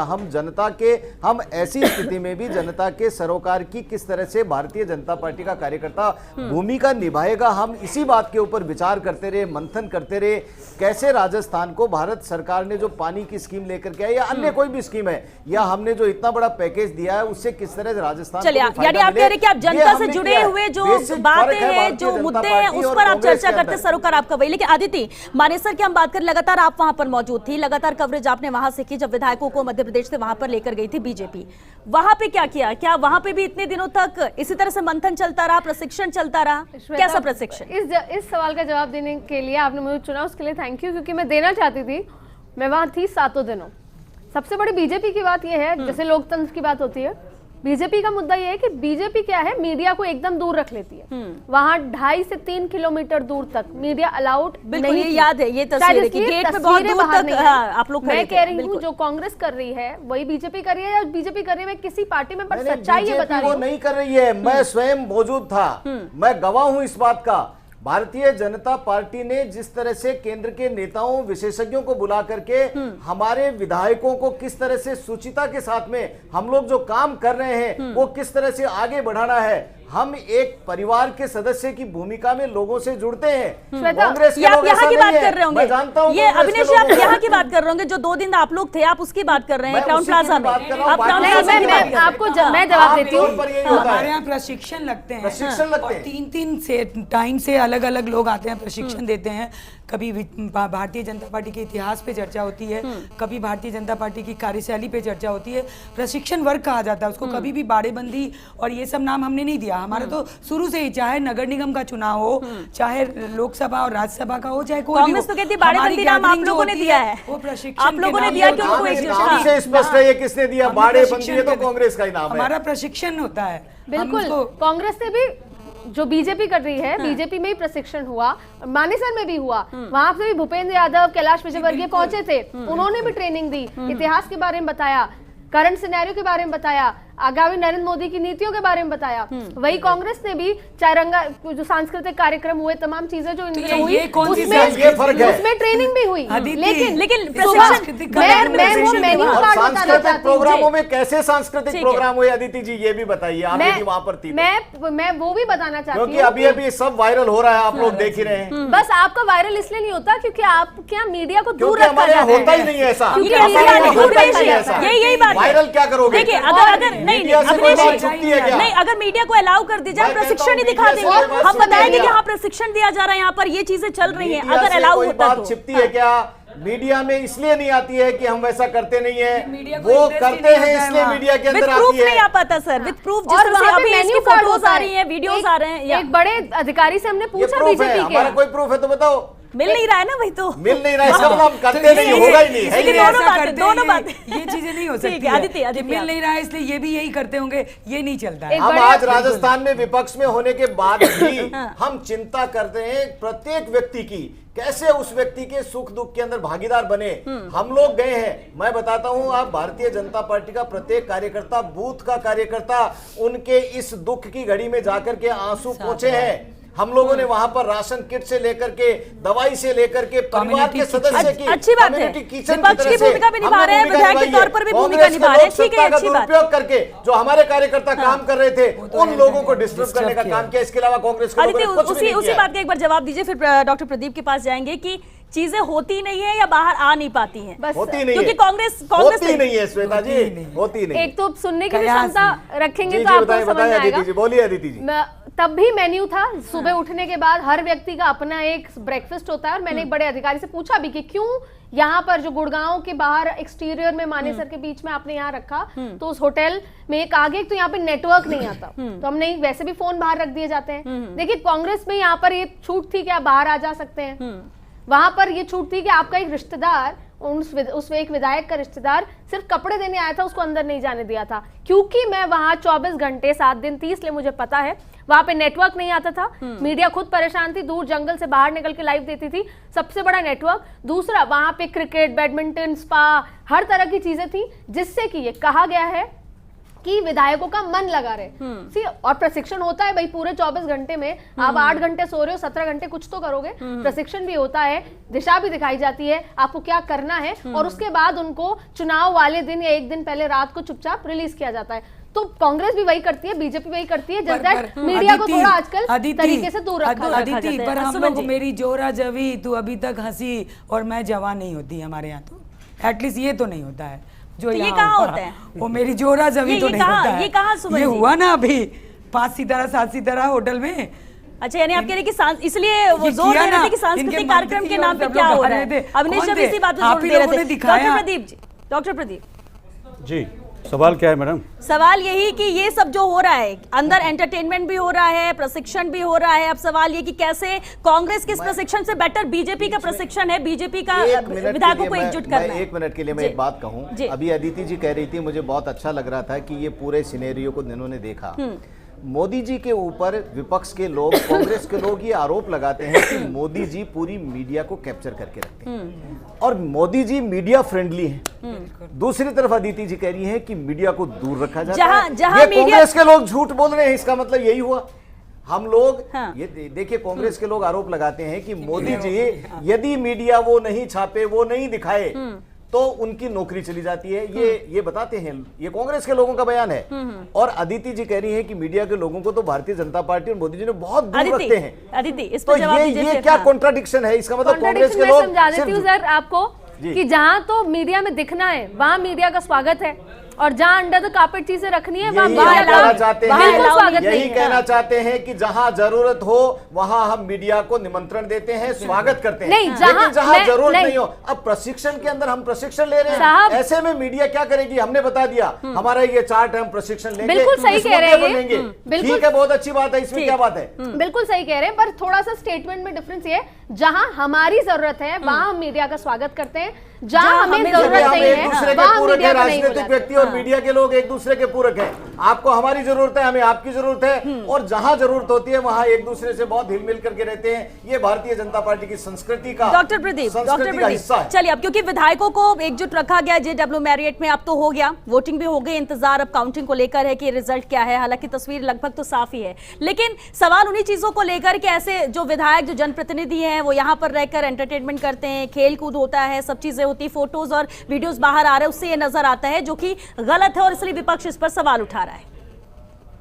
हम ऐसी स्थिति में भी जनता के सरोकार की किस तरह से भारतीय जनता पार्टी का कार्यकर्ता भूमिका निभाएगा, हम इसी बात के ऊपर विचार करते रहे, मंथन करते रहे। कैसे राजस्थान को भारत सरकार ने जो पानी की स्कीम लेकर के आई, या अन्य कोई भी स्कीम है, या हमने जो इतना बड़ा पैकेज दिया है, उससे किस तरह से राजस्थान यानी आप कह रहे हैं कि आप जनता से जुड़े हुए जो बातें हैं, जो मुद्दे हैं, उस पर आप चर्चा करते, सरोकार आपका वही। लेकिन अदिति, मानेसर की हम बात करें, लगातार आप वहां पर मौजूद थी, लगातार कवरेज आपने वहां से की जब विधायकों को मध्य प्रदेश से वहां पर लेकर गई थी बीजेपी। वहां पे क्या किया, क्या वहां पे भी इतने दिनों तक इसी तरह से मंथन चलता रहा, प्रशिक्षण चलता रहा, कैसा प्रशिक्षण? इस सवाल का जवाब देने के लिए आपने मुझे चुना, उसके लिए थैंक यू, क्योंकि मैं देना चाहती थी। मैं वहां थी 7 दिनों। सबसे बड़ी बीजेपी की बात यह है, जैसे लोकतंत्र की बात होती है, बीजेपी का मुद्दा यह है कि बीजेपी क्या है, मीडिया को एकदम दूर रख लेती है। वहां 2.5 से 3 किलोमीटर दूर तक मीडिया अलाउड नहीं। ये याद है, ये तस्वीर की गेट पे बहुत दूर तक आप लोग। मैं कह रही हूँ जो कांग्रेस कर रही है वही बीजेपी कर रही है, या बीजेपी कर रही है किसी पार्टी में, पर सच्चाई ये बता रही है। वो नहीं कर रही है, मैं स्वयं मौजूद था, मैं गवाह हूँ इस बात का। भारतीय जनता पार्टी ने जिस तरह से केंद्र के नेताओं, विशेषज्ञों को बुला करके हमारे विधायकों को किस तरह से सुचिता के साथ में हम लोग जो काम कर रहे हैं वो किस तरह से आगे बढ़ाना है, हम एक परिवार के सदस्य की भूमिका में लोगों से जुड़ते हैं। श्वेता, कांग्रेस के ये आप लोग यहाँ ऐसा की नहीं बात है। कर रहे मैं होंगे, जानता हूँ ये कांग्रेस के अविनाश जी लोग आप ऐसा यहाँ है। की बात कर रहे होंगे, जो 2 दिन आप लोग थे, आप उसकी बात कर रहे हैं, मैं क्राउन उसी की प्लाजा में बात कर रहा हूँ, आप क्राउन बाकी प्लाजा सब की बात बात कर कर रहे हैं। आपको मैं जवाब आम देती तौर हूँ। पर यही होता हमारे है। यहाँ प्रशिक्षण लगते हैं, प्रशिक्षण लगते और हैं। 3-3 से टाइम से अलग अलग लोग आते हैं, प्रशिक्षण देते हैं। कभी भारतीय जनता पार्टी के इतिहास पे चर्चा होती है, कभी भारतीय जनता पार्टी की कार्यशैली पे चर्चा होती है। प्रशिक्षण वर्ग कहा जाता है उसको। कभी भी बाड़ेबंदी और ये सब नाम हमने नहीं दिया। हमारा तो शुरू से ही, चाहे नगर निगम का चुनाव हो, चाहे लोकसभा और राज्यसभा का हो, चाहे कोई भी कांग्रेस हो, तो कहती है हमारी बाड़ेबंदी नाम आप gathering जो लोगों ने होती दिया है, वो प्रशिक्षण आप लोगों के ने नाम दिया पे कि होता उनको है। एक नाम से स्पष्ट है ये किसने दिया, हमने बाड़े प्रशिक्षण बंदी है तो के- कांग्रेस का ही नाम है। हमारा प्रशिक्षण होता है। हम बिल्कुल, उसको- कांग्रेस ने भी जो बीजेपी कर रही है, बीजेपी में ही प्रशिक्षण हुआ, मानेसर में भी हुआ, वहां से भी भूपेंद्र यादव, कैलाश विजयवर्गीय पहुंचे थे, उन्होंने भी ट्रेनिंग दी, इतिहास के बारे में बताया, करंट सिनेरियो के बारे में बताया, आगामी नरेंद्र मोदी की नीतियों के बारे में बताया। वही कांग्रेस ने भी चारंगा जो सांस्कृतिक कार्यक्रम हुए, तमाम चीजें जो इनमें हुई, ये कौन सी उसमें ये फर्क है। उसमें ट्रेनिंग भी हुई। अदिति, लेकिन सांस्कृतिक कार्यक्रम मैं वो प्रशिक्षण मेन्यू देवा। और कार्ड बताना सांस्कृतिक चाहती हूँ। प्रोग्रामों में कैसे सांस्कृतिक ठीक है। प्रोग्राम हुए अदिति जी, ये भी बताइए, आप यदि वहां पर थी तो। मैं वो भी बताना चाहती क्योंकि हूँ अभी अभी सब वायरल हो रहा है, आप लोग देख ही रहे हैं। बस आपका वायरल इसलिए नहीं होता क्योंकि आप क्या मीडिया को दूर क्योंकि रखा हमारे यहाँ जाता होता है। ही नहीं है ऐसा। क्योंकि हमारे मीडिया यहाँ नहीं होता ही होता नहीं है है ऐसा। यही बात है। वायरल क्या करोगे? देखिए, अगर नहीं मीडिया से कोई अविनाश बात जी, छुपती है क्या? नहीं, अगर मीडिया को अलाउ कर दी जाए, मैं कहता प्रशिक्षण ही हूं दिखा मीडिया से देंगे, कोई बात हम छुपती बताएंगे है कि क्या? हाँ प्रशिक्षण दिया जा रहा है, यहाँ पर ये चीजें चल रही हैं, मीडिया अगर से अलाउ कोई होता बात तो। छिपती है क्या? मीडिया में इसलिए नहीं आती है कि हम वैसा करते नहीं मीडिया है, को वो इंटरेस्ट ही करते नहीं हैं होता है इसलिए वहाँ। मीडिया के विद अंदर प्रूफ आती नहीं आ है। पाता सर, विद प्रूफ, जिस और तरह से वहाँ पे अभी इसकी मेन्यू कार्ड फोटोज होता आ है। रही हैं, वीडियोस आ रहे हैं, या एक बड़े अधिकारी से हमने ये पूछा प्रूफ है, बीजेपी हमारा के, कोई प्रूफ है तो बताओ। मिल नहीं रहा है ना, वही तो मिल नहीं रहा है, इसका मतलब हम करते तो नहीं, ये- होगा ही नहीं, है लेकिन ही दोनों नहीं। बातें, करते हैं, दोनों ये- बातें। ये चीजें नहीं हो ठीक है, सकती अदिति, कि अदिति, मिल आप- नहीं रहा है इसलिए ये भी यही करते होंगे, ये नहीं चलता है। एक हम बड़े- आज राजस्थान में विपक्ष में होने के बाद भी हम चिंता करते हैं प्रत्येक व्यक्ति की, कैसे उस व्यक्ति के सुख दुख के अंदर भागीदार बने। हम लोग गए हैं, मैं बताता हूं, आप भारतीय जनता पार्टी का प्रत्येक कार्यकर्ता, बूथ का कार्यकर्ता, उनके इस दुख की घड़ी में जाकर के आंसू पोंछे हैं। हम लोगों ने वहां पर राशन किट से लेकर के, दवाई से लेकर के, परिवार के सदस्य की अच्छी बात है, community kitchen विपक्ष की तरह से भूमिका भी निभा हमने रहे हैं, भूमिका विधायक के निभाई तौर पर भी है। भूमिका कांग्रेस के निभा रहे हैं, लोग ठीक है, सत्ता का अच्छी बात। दुरुपयोग करके जो हमारे कार्यकर्ता काम कर रहे थे, तो उन लोगों को डिस्टर्ब करने का काम किया। इसके अलावा कांग्रेस के लोगों आदित्य, ने कुछ भी उसी नहीं उसी किया। बात का एक बार जवाब दीजिए, फिर डॉक्टर प्रदीप के पास जाएंगे कि चीजें होती नहीं है या बाहर आ नहीं पाती हैं, बस होती नहीं क्योंकि है, कांग्रेस होती नहीं है श्वेता जी, होती नहीं। होती नहीं। एक तो सुनने की भी कयास क्षमता रखेंगे जी तो जी आपको बताइए समझ में बताइए आएगा। अदिति जी, बोलिए अदिति जी। तब भी मेन्यू था, सुबह उठने के बाद हर व्यक्ति का अपना एक ब्रेकफास्ट होता है, और मैंने एक बड़े अधिकारी से पूछा भी कि क्यों यहाँ पर जो गुड़गांव के बाहर एक्सटीरियर में मानेसर के बीच में आपने यहाँ रखा, तो उस होटल में कहा गया तो यहाँ पे नेटवर्क नहीं आता, तो हमने वैसे भी फोन बाहर रख दिए जाते हैं। देखिए, कांग्रेस में यहाँ पर ये छूट थी कि आप बाहर आ जा सकते हैं, वहां पर ये छूट थी कि आपका एक रिश्तेदार, उस एक विधायक का रिश्तेदार सिर्फ कपड़े देने आया था, उसको अंदर नहीं जाने दिया था। क्योंकि मैं वहां 24 घंटे 7 दिन 30, इसलिए मुझे पता है वहां पे नेटवर्क नहीं आता था, मीडिया खुद परेशान थी, दूर जंगल से बाहर निकल के लाइव देती थी, सबसे बड़ा नेटवर्क। दूसरा, वहां पे क्रिकेट, बैडमिंटन, स्पा, हर तरह की चीजें थी, जिससे कि ये कहा गया है कि विधायकों का मन लगा रहे। सी, और प्रशिक्षण होता है भाई, पूरे 24 घंटे में आप 8 घंटे सो रहे हो, 17 घंटे कुछ तो करोगे। प्रशिक्षण भी होता है, दिशा भी दिखाई जाती है आपको क्या करना है, और उसके बाद उनको चुनाव वाले दिन या एक दिन पहले रात को चुपचाप रिलीज किया जाता है। तो कांग्रेस भी वही करती है, बीजेपी वही करती है, जस्ट दैट मीडिया को थोड़ा आजकल तरीके से दूर रखा जाता है। अदिति, पर हम सुमन लोग, जी। मेरी जोरा जवी तू अभी तक हंसी और मैं जवान नहीं होती हमारे यहाँ, तो एटलीस्ट ये तो नहीं होता है जो तो ये यहाँ कहाँ होता होता है? वो मेरी जोरा जवी तो ये नहीं कहाँ- होता है। ये कहाँ सुमन ये जी? हुआ ना अभी 5 सितारा 7 सितारा होटल में। अच्छा, यानी आप कह रहे हैं कि इसलिए वो ये जोर किया दे रहे ना, थे कि सांस्कृतिक इनके कार्यक्रम मंत्री के नाम पे और सब क्या लोग हो गा रहा रहे है। थे। अविनाश कौन जी थे? इसी बात पे आप जोर ही दे रहे लोगों थे। ने दिखाया। डॉक्टर प्रदीप जी, डॉक्टर प्रदीप, जी सवाल क्या है मैडम? सवाल यही कि ये सब जो हो रहा है, अंदर एंटरटेनमेंट भी हो रहा है, प्रशिक्षण भी हो रहा है, अब सवाल ये कि कैसे कांग्रेस के इस प्रशिक्षण से बेटर बीजेपी का प्रशिक्षण है, बीजेपी का एक मिनट के विधायकों लिए को एकजुट मैं करना है। 1 मिनट के लिए मैं जी। एक बात कहूं। जी। अभी अदिति जी कह रही थी, मुझे बहुत अच्छा लग रहा था कि ये पूरे सिनेरियो को इन्होंने देखा। मोदी जी के ऊपर विपक्ष के लोग, कांग्रेस के लोग ये आरोप लगाते हैं कि मोदी जी पूरी मीडिया को कैप्चर करके रखते हैं और मोदी जी मीडिया फ्रेंडली हैं। दूसरी तरफ अदिति जी कह रही हैं कि मीडिया को दूर रखा जाता है। जहां ये मीडिया- कांग्रेस के लोग झूठ बोल रहे हैं, इसका मतलब यही हुआ। हम लोग हाँ। ये देखिए, कांग्रेस के लोग आरोप लगाते हैं कि मोदी जी यदि मीडिया वो नहीं छापे, वो नहीं दिखाए, तो उनकी नौकरी चली जाती है। ये बताते हैं, ये कांग्रेस के लोगों का बयान है। और अदिति जी कह रही है कि मीडिया के लोगों को तो भारतीय जनता पार्टी और मोदी जी ने बहुत दूर रखते हैं। अदिति, इस तो पर जवाब दीजिए ये फिर। क्या हाँ। कॉन्ट्राडिक्शन है? इसका मतलब कांग्रेस के मैं लोग समझा देती हूँ सर आपको जी। कि जहाँ तो मीडिया में दिखना है वहाँ मीडिया का स्वागत है, और जहाँ अंडर द कार्पेट चीजें रखनी है वहाँ यही मीडिया हम कहना का चाहते बिल्कुल स्वागत हैं, नहीं यही है। कहना चाहते हैं कि जहां जरूरत हो वहां हम मीडिया को निमंत्रण देते हैं, स्वागत करते हैं। नहीं, लेकिन जहां जरूरत नहीं। नहीं हो, अब प्रशिक्षण के अंदर हम प्रशिक्षण ले रहे हैं, साहब, ऐसे में मीडिया क्या करेगी? हमने बता दिया हमारा ये 4 टर्म प्रशिक्षण लेंगे, बिल्कुल सही इस कह रहे मुद्दे हैं पर ये। लेंगे। बिल्कुल। ठीक है, बहुत अच्छी बात है, इसमें क्या बात है? बिल्कुल सही कह रहे हैं, पर थोड़ा सा स्टेटमेंट में डिफरेंस ये है, जहां हमारी जरूरत है वहां हम मीडिया का स्वागत करते हैं, जहां हमें जरूरत हम नहीं एक है दूसरे के वहां पूरक है, मीडिया का नहीं राजनीतिक व्यक्ति और मीडिया के लोग एक दूसरे के पूरक हैं। आपको हमारी जरूरत है, हमें आपकी जरूरत है, और जहां जरूरत होती है वहां एक दूसरे से बहुत हिल मिल करके रहते हैं। ये भारतीय जनता पार्टी की संस्कृति का डॉक्टर प्रदीप, हिस्सा है। चलिए, अब क्योंकि विधायकों को एकजुट रखा गया JW मैरियट में, अब तो हो गया, वोटिंग भी हो गई, इंतजार अब काउंटिंग को लेकर है कि रिजल्ट क्या है। हालांकि तस्वीर लगभग तो साफ ही है, लेकिन सवाल उन्हीं चीजों को लेकर कि ऐसे जो विधायक, जो जनप्रतिनिधि हैं, वो यहाँ पर रहकर एंटरटेनमेंट करते हैं, खेल कूद होता है, सब चीजें होती, फोटोज और वीडियोस बाहर आ रहे हैं, उससे ये नजर आता है, जो कि गलत है, और इसलिए विपक्ष इस पर सवाल उठा रहा है।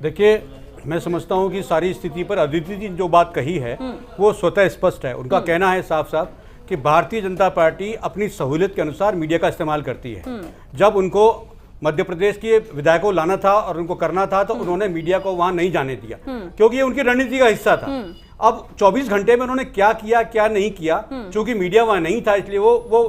देखिए, मैं समझता हूं कि सारी स्थिति पर अदिति जी जो बात कही है वो स्वतः स्पष्ट है। उनका कहना है साफ साफ कि भारतीय जनता पार्टी अपनी सहूलियत के अनुसार मीडिया का इस्तेमाल करती है। जब उनको मध्य प्रदेश के विधायकों को लाना था और उनको करना था तो उन्होंने मीडिया को वहां नहीं जाने दिया, क्योंकि ये उनकी रणनीति का हिस्सा था। अब 24 घंटे में उन्होंने क्या किया क्या नहीं किया, चूंकि मीडिया वहां नहीं था इसलिए वो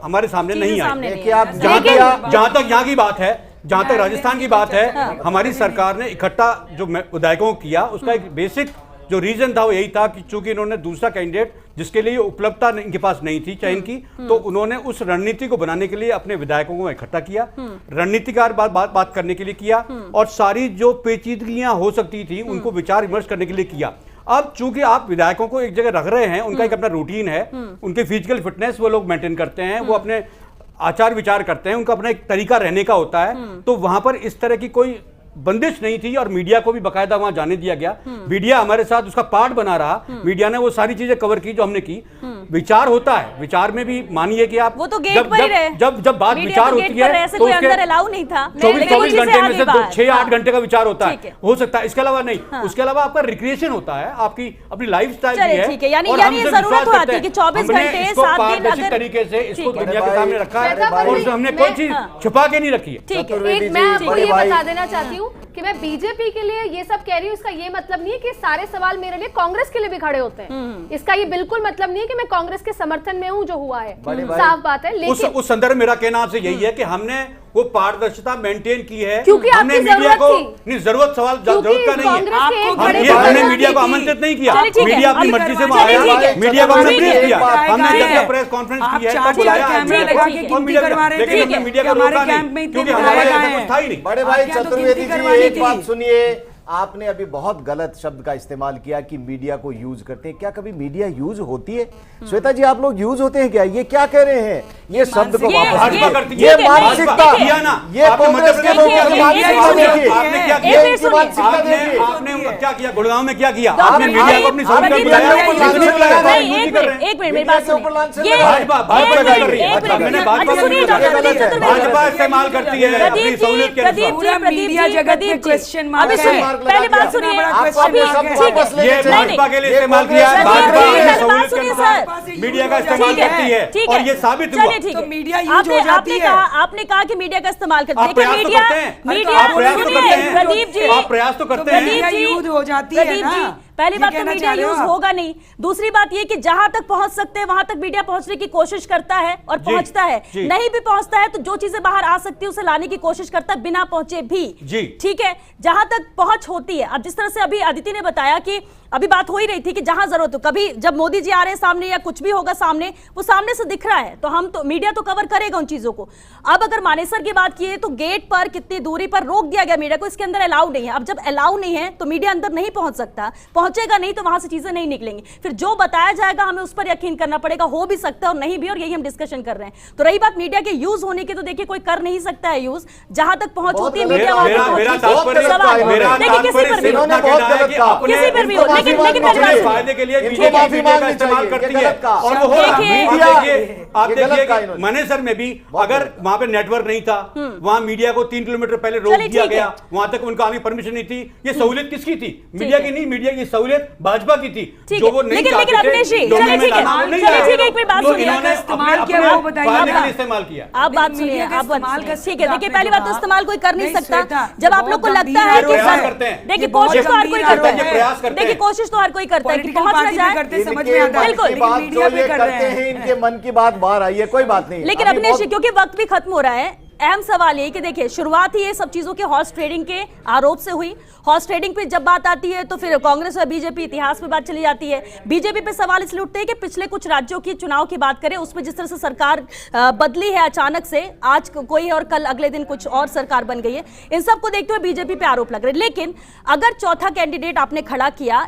हमारे सामने नहीं आई। जहां तक यहाँ की बात है, जहां तक राजस्थान की बात है, हमारी सरकार ने इकट्ठा जो विधायकों को किया उसका एक बेसिक जो रीजन था वो यही था कि चूंकि इन्होंने दूसरा कैंडिडेट जिसके लिए उपलब्धता इनके पास नहीं थी चयन की, तो उन्होंने उस रणनीति को बनाने के लिए अपने विधायकों को इकट्ठा किया, रणनीतिकार बात करने के लिए किया, और सारी जो पेचीदगियां हो सकती थी उनको विचार विमर्श करने के लिए किया। अब चूंकि आप विधायकों को एक जगह रख रहे हैं, उनका एक अपना रूटीन है, उनकी फिजिकल फिटनेस वो लोग मेंटेन करते हैं, वो अपने आचार विचार करते हैं, उनका अपना एक तरीका रहने का होता है, तो वहां पर इस तरह की कोई बंदिश नहीं थी और मीडिया को भी बकायदा वहां जाने दिया गया। मीडिया हमारे साथ उसका पार्ट बना रहा, मीडिया ने वो सारी चीजें कवर की जो हमने की। विचार होता है, विचार में भी मानिए कि आप वो तो गेट पर ही रहे, जब बात विचार होती है तो कोई अंदर अलाउ नहीं था, 24 घंटे में से 6-8 घंटे का विचार होता है, हो सकता है, इसके अलावा नहीं। उसके अलावा आपका रिक्रिएशन होता है, आपकी अपनी लाइफ स्टाइल भी है, ठीक है, यानी जरूरत होती है कि 24 घंटे 7 दिन अगर तरीके से इसको दुनिया के सामने रखा है और हमने कोई चीज छुपा के नहीं रखी है। ठीक है, मैं आपको ये बता देना चाहती हूँ कि मैं बीजेपी के लिए ये सब कह रही हूँ, इसका ये मतलब नहीं है कि सारे सवाल मेरे लिए कांग्रेस के लिए भी खड़े होते हैं। इसका ये बिल्कुल मतलब नहीं है कि मैं कांग्रेस के समर्थन में हूँ जो हुआ है, साफ बात है। लेकिन उस संदर्भ मेरा कहना आपसे यही है कि हमने वो पारदर्शिता मेंटेन की है, क्योंकि हमने मीडिया को नहीं जरूरत का नहीं है, हमने मीडिया को आमंत्रित नहीं किया, मीडिया अपनी मर्जी से वहां आया, मीडिया को आमंत्रित किया, हमने जब प्रेस कॉन्फ्रेंस की है तब बुलाया, मीडिया को रोका नहीं, क्योंकि हमारे ऐसा कुछ था ही नहीं। बड़े भाई चतुर्वेदी जी, एक बात सुनिए, आपने अभी बहुत गलत शब्द का इस्तेमाल किया कि मीडिया को यूज करते हैं। क्या कभी मीडिया यूज होती है? श्वेता जी, आप लोग यूज होते हैं क्या? ये क्या कह रहे हैं? ये शब्द को वापस, ये मानसिकता, ये कांग्रेस के लोगों की मानसिकता देखिए, ये इनकी मानसिकता देखिए। आपने क्या किया गुड़गांव में? क्या किया आपने? मीडिया को अपनी सहूलियत बुलाया, एक मिनट मेरी बात सुनिए, भाजपा इस्तेमाल करती है अपनी सहूलियत के अनुसार। मीडिया जगत में क्वेश्चन मार्क पहले बात सुनिए, ये भाजपा के लिए इस्तेमाल किया, भाजपा अपनी सहूलियत के अनुसार मीडिया का इस्तेमाल करती है और ये साबित हुआ। तो मीडिया यूज हो जाती है। आपने कहा कि मीडिया का इस्तेमाल करती है, प्रयास तो करते हैं, प्रदीप जी, आप प्रयास तो करते हैं, मीडिया यूज हो जाती है ना। पहली बात तो मीडिया यूज होगा नहीं, दूसरी बात ये कि जहां तक पहुंच सकते हैं वहां तक मीडिया पहुंचने की कोशिश करता है और पहुंचता है, नहीं भी पहुंचता है तो जो चीजें बाहर आ सकती है उसे लाने की कोशिश करता है बिना पहुंचे भी। ठीक है, जहां तक पहुंच होती है। अब जिस तरह से अभी अदिति ने बताया कि अभी बात हो ही रही थी कि जहां जरूरत हो, कभी जब मोदी जी आ रहे हैं सामने या कुछ भी होगा सामने, वो सामने से दिख रहा है तो हम तो मीडिया तो कवर करेगा उन चीजों को। अब अगर मानेसर की बात की तो गेट पर कितनी दूरी पर रोक दिया गया मीडिया को, इसके अंदर अलाउ नहीं है। अब जब अलाउ नहीं है तो मीडिया अंदर नहीं पहुंच सकता, पहुंचेगा नहीं तो वहां से चीजें नहीं निकलेंगी। फिर जो बताया जाएगा हमें उस पर यकीन करना पड़ेगा, हो भी सकता है और नहीं भी, और यही हम डिस्कशन कर रहे हैं। तो रही बात मीडिया के यूज होने की, तो देखिए कोई कर नहीं सकता है यूज, जहां तक पहुंच होती है मीडिया वहां तक पहुंच। किसी पर भी हो, अपने फायदे के लिए बीजेपी मीडिया का इस्तेमाल करती है और वो हो रहा है। आप देखिए मनेसर में भी अगर वहां पे नेटवर्क नहीं था, वहां मीडिया को 3 किलोमीटर पहले रोक दिया गया, वहां तक उनका आने परमिशन नहीं थी। ये सहूलियत किसकी थी? मीडिया की नहीं, मीडिया की सहूलियत भाजपा की थी, जो वो नहीं चाहते थे। इस्तेमाल किया। आप बात सुनिए, आप ठीक है। देखिए पहली बात तो इस्तेमाल कोई कर नहीं सकता। जब आप लोग को लगता है कि देखिए कोशिश तो हर कोई करता है, देखिए कोशिश तो हर कोई करता है कि पहुंच ना जाए, समझ में आता है। बिल्कुल मीडिया पे करते हैं, इनके मन की बात बाहर आई है, कोई बात नहीं। लेकिन अभिनेश जी, क्योंकि वक्त भी खत्म हो रहा है, अहम सवाल ये कि देखिए शुरुआत ही ये सब चीजों के हॉर्स ट्रेडिंग के आरोप से हुई। हॉर्स ट्रेडिंग पे जब बात आती है तो फिर कांग्रेस और बीजेपी इतिहास पे बात चली जाती है। बीजेपी पे सवाल इसलिए उठते हैं कि पिछले कुछ राज्यों की चुनाव की बात करें, उसमें जिस तरह से सरकार बदली है अचानक से, आज कोई और कल अगले दिन कुछ और सरकार बन गई है, इन सबको देखते हुए बीजेपी पे आरोप लग रहे हैं। लेकिन अगर चौथा कैंडिडेट आपने खड़ा किया,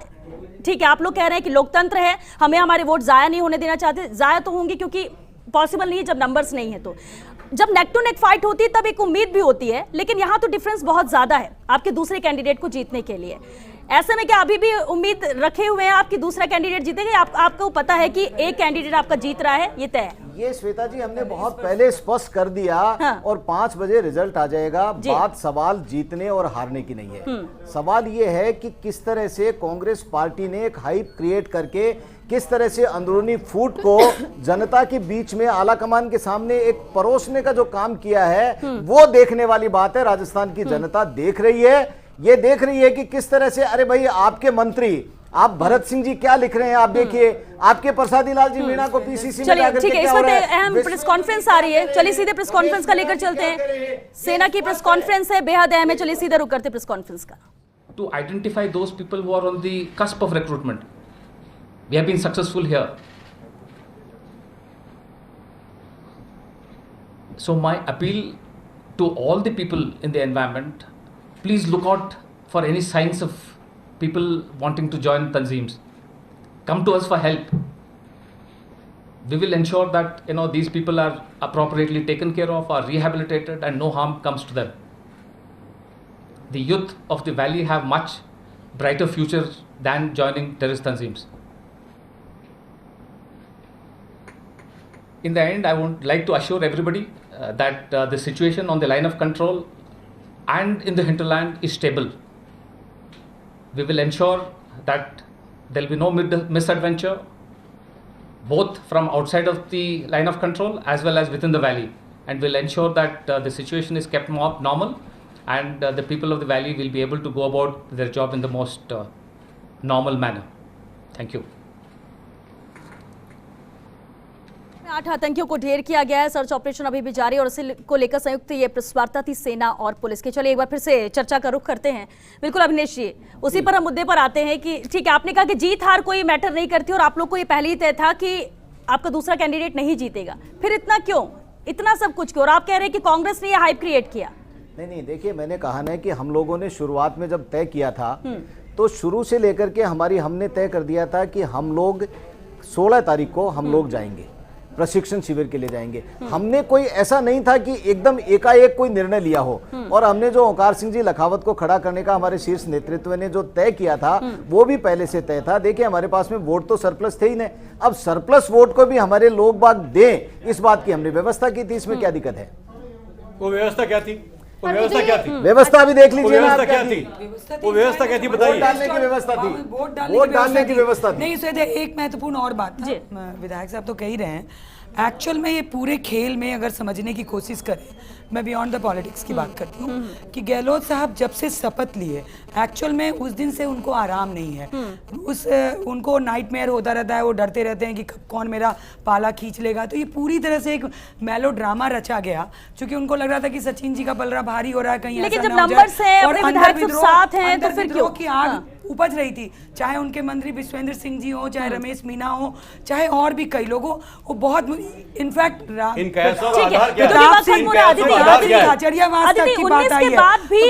ठीक है, आप लोग कह रहे हैं कि लोकतंत्र है, हमें हमारे वोट जाया नहीं होने देना चाहते, जाया तो होंगे क्योंकि पॉसिबल नहीं है जब नंबर्स नहीं है। तो जब नेक टू नेक फाइट होती है तब एक उम्मीद भी होती है, लेकिन यहां तो डिफरेंस बहुत ज्यादा है आपके दूसरे कैंडिडेट को जीतने के लिए। ऐसे में क्या अभी भी उम्मीद रखे हुए हैं आपकी दूसरा कैंडिडेट जीतेगा? आपको पता है कि एक कैंडिडेट आपका जीत रहा है, ये तय है? ये श्वेता जी हमने बहुत पहले स्पष्ट कर दिया। हाँ। और 5 बजे रिजल्ट आ जाएगा। बात सवाल जीतने और हारने की नहीं है। सवाल ये है कि किस तरह से कांग्रेस पार्टी ने एक हाइप क्रिएट करके किस तरह से अंदरूनी फूट को जनता के बीच में आला कमान के सामने एक परोसने का जो काम किया है, वो देखने वाली बात है। राजस्थान की जनता देख रही है, ये देख रही है कि किस तरह से, अरे भाई आपके मंत्री, आप भरत सिंह जी क्या लिख रहे हैं, आप देखिए आपके प्रसादी लाल जी मीणा को पीसीसी में जाकर ठीक है, इस वक्त अहम प्रेस कॉन्फ्रेंस आ रही है, चलिए सीधे प्रेस कॉन्फ्रेंस का लेकर चलते हैं। सेना की प्रेस कॉन्फ्रेंस है, बेहद अहम है, चलिए सीधे रुक करते प्रेस कॉन्फ्रेंस का। To identify those people who are on the cusp of recruitment. We have been successful here. So my appeal to all the people in the environment, please look out for any signs of people wanting to join Tanzeems. Come to us for help. We will ensure that these people are appropriately taken care of, are rehabilitated, and no harm comes to them. The youth of the valley have much brighter future than joining terrorist Tanzeems. In the end, I would like to assure everybody that the situation on the line of control and in the hinterland is stable. We will ensure that there will be no misadventure, both from outside of the line of control as well as within the valley, and will ensure that the situation is kept more normal, and the people of the valley will be able to go about their job in the most normal manner. Thank you. 8 आतंकियों को ढेर किया गया है, search operation अभी भी जारी, और इसी को लेकर संयुक्त ये प्रेस वार्ता थी सेना और पुलिस की। चलिए एक बार फिर से चर्चा का रुख करते हैं। बिल्कुल अभिनेश जी, उसी पर हम मुद्दे पर आते हैं कि ठीक है, आपने कहा कि जीत हार कोई मैटर नहीं करती और आप लोग को ये पहले ही तय था कि आपका दूसरा कैंडिडेट नहीं जीतेगा, फिर इतना क्यों, इतना सब कुछ क्यों? और आप कह रहे हैं कि कांग्रेस ने यह हाइप क्रिएट किया। नहीं, देखिए मैंने कहा ना कि हम लोगों ने शुरुआत में जब तय किया था तो शुरू से लेकर के हमने तय कर दिया था कि हम लोग 16 तारीख को हम लोग जाएंगे, प्रशिक्षण शिविर के लिए जाएंगे। हमने कोई ऐसा नहीं था कि एकदम एकाएक कोई निर्णय लिया हो, और हमने जो ओंकार सिंह जी लखावत को खड़ा करने का हमारे शीर्ष नेतृत्व ने जो तय किया था वो भी पहले से तय था। देखिए हमारे पास में वोट तो सरप्लस थे ही नहीं, अब सरप्लस वोट को भी हमारे लोग बाग दें, इस बात की हमने व्यवस्था की थी। इसमें क्या दिक्कत है? वो व्यवस्था क्या थी? वो व्यवस्था क्या थी? व्यवस्था भी देख लीजिए ना, क्या थी? वो व्यवस्था क्या थी बताइए। वोट डालने की व्यवस्था थी, वोट डालने की व्यवस्था थी। नहीं, इससे एक महत्वपूर्ण और बात था, विधायक साहब तो कह ही रहे हैं, एक्चुअल में ये पूरे खेल में अगर समझने की कोशिश करें, मैं बियॉन्ड द पॉलिटिक्स की बात करती हूँ कि गहलोत साहब जब से शपथ लिए, एक्चुअल में उस दिन से उनको आराम नहीं है। उनको नाइटमेयर होता रहता है, वो डरते रहते हैं कि कौन मेरा पाला खींच लेगा। तो ये पूरी तरह से एक मेलो ड्रामा रचा गया, क्योंकि उनको लग रहा था कि सचिन जी का पलड़ा भारी हो रहा है, कहीं लेकिन जब नंबर्स हैं, अपने विधायक सब साथ हैं, तो फिर क्यों की आग उपज रही थी। चाहे उनके मंत्री विश्वेंद्र सिंह जी हो, चाहे रमेश मीना हो, चाहे और भी कई लोगों, वो बहुत इनफैक्ट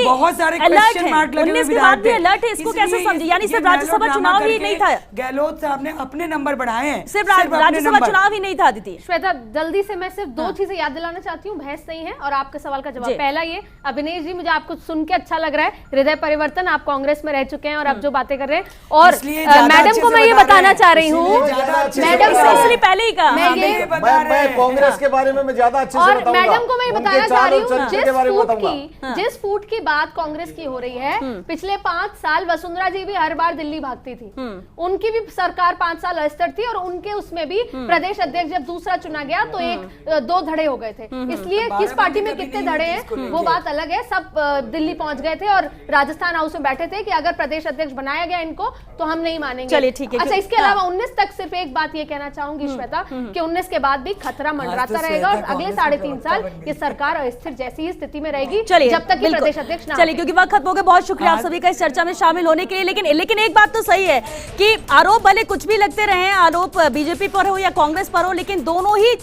बहुत सारे क्वेश्चन मार्क लगे हुए विधायक थे। इसको कैसे समझे? यानी सिर्फ राज्यसभा चुनाव ही नहीं था, गहलोत साहब ने अपने नंबर बढ़ाए हैं, सिर्फ राज्यसभा चुनाव ही नहीं था। दीदी श्वेता, जल्दी से मैं सिर्फ 2 चीजें याद दिलाना चाहती हूँ, बहस नहीं है, और आपके सवाल का जवाब। पहला ये, अभिनेश जी मुझे आपको सुन के अच्छा लग रहा है, हृदय परिवर्तन, आप कांग्रेस में रह चुके हैं और अब आप जो बातें कर रहे हैं। और इसलिए ज्यादा मैडम अच्छे को से मैं ये बता बताना रहे हैं। चाह रही हूँ, इसीलिए ज्यादा अच्छे से मैडम बता रहे हैं। इसलिए पहले ही कहा मैं ये मैं कांग्रेस के बारे में मैं ज्यादा अच्छे से और बताऊंगा। मैडम को मैं उनके बताना चाल चाह रही और हूँ, चरित्र के बारे में बताऊंगा। जिस फूट की बात कांग्रेस की हो रही है, पिछले 5 साल वसुंधरा जी भी हर बार दिल्ली भागती थी, उनकी भी सरकार 5 साल अस्थिर थी और उनके उसमें भी प्रदेश अध्यक्ष जब दूसरा चुना गया तो 1-2 धड़े हो गए थे। इसलिए किस पार्टी में कितने धड़े हैं वो बात अलग है। सब दिल्ली पहुंच गए थे और राजस्थान हाउस में बैठे थे कि अगर प्रदेश अध्यक्ष बनाया गया इनको तो हम नहीं मानेंगे। चलिए ठीक है। अच्छा, इसके अलावा 19 तक सिर्फ एक बात ये कहना चाहूंगी श्वेता कि 19 के बाद भी खतरा मंडराता रहेगा और अगले 3.5 साल ये सरकार अस्थिर जैसी ही स्थिति में रहेगी चलिए जब तक कि बिल्कुल। प्रदेश अध्यक्ष ना चलिए, क्योंकि वक्त खत्म हो गया। बहुत शुक्रिया आप सभी का इस चर्चा में शामिल होने के लिए। लेकिन एक बात तो सही है कि आरोप भले कुछ भी लगते रहे, आरोप बीजेपी पर हो या कांग्रेस पर हो, लेकिन दोनों ही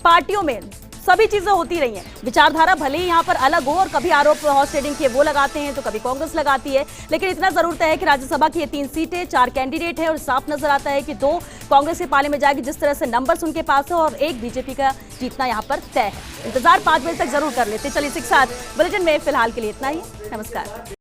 पार्टियों में सभी चीजें होती रही हैं। विचारधारा भले ही यहाँ पर अलग हो और कभी आरोप हॉर्स ट्रेडिंग के वो लगाते हैं तो कभी कांग्रेस लगाती है, लेकिन इतना जरूर तय है कि राज्यसभा की ये 3 सीटें, 4 कैंडिडेट है और साफ नजर आता है कि 2 कांग्रेस के पाले में जाएगी जिस तरह से नंबर्स उनके पास है और 1 बीजेपी का जीतना यहाँ पर तय है। इंतजार 5 बजे तक जरूर कर लेते। चलिए, इसी के साथ बुलेटिन में फिलहाल के लिए इतना ही। नमस्कार।